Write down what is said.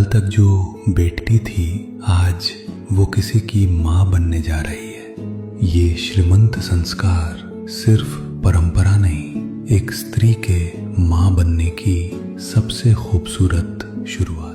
कल तक जो बेटी थी आज वो किसी की माँ बनने जा रही है। ये श्रीमंत संस्कार सिर्फ परंपरा नहीं, एक स्त्री के माँ बनने की सबसे खूबसूरत शुरुआत।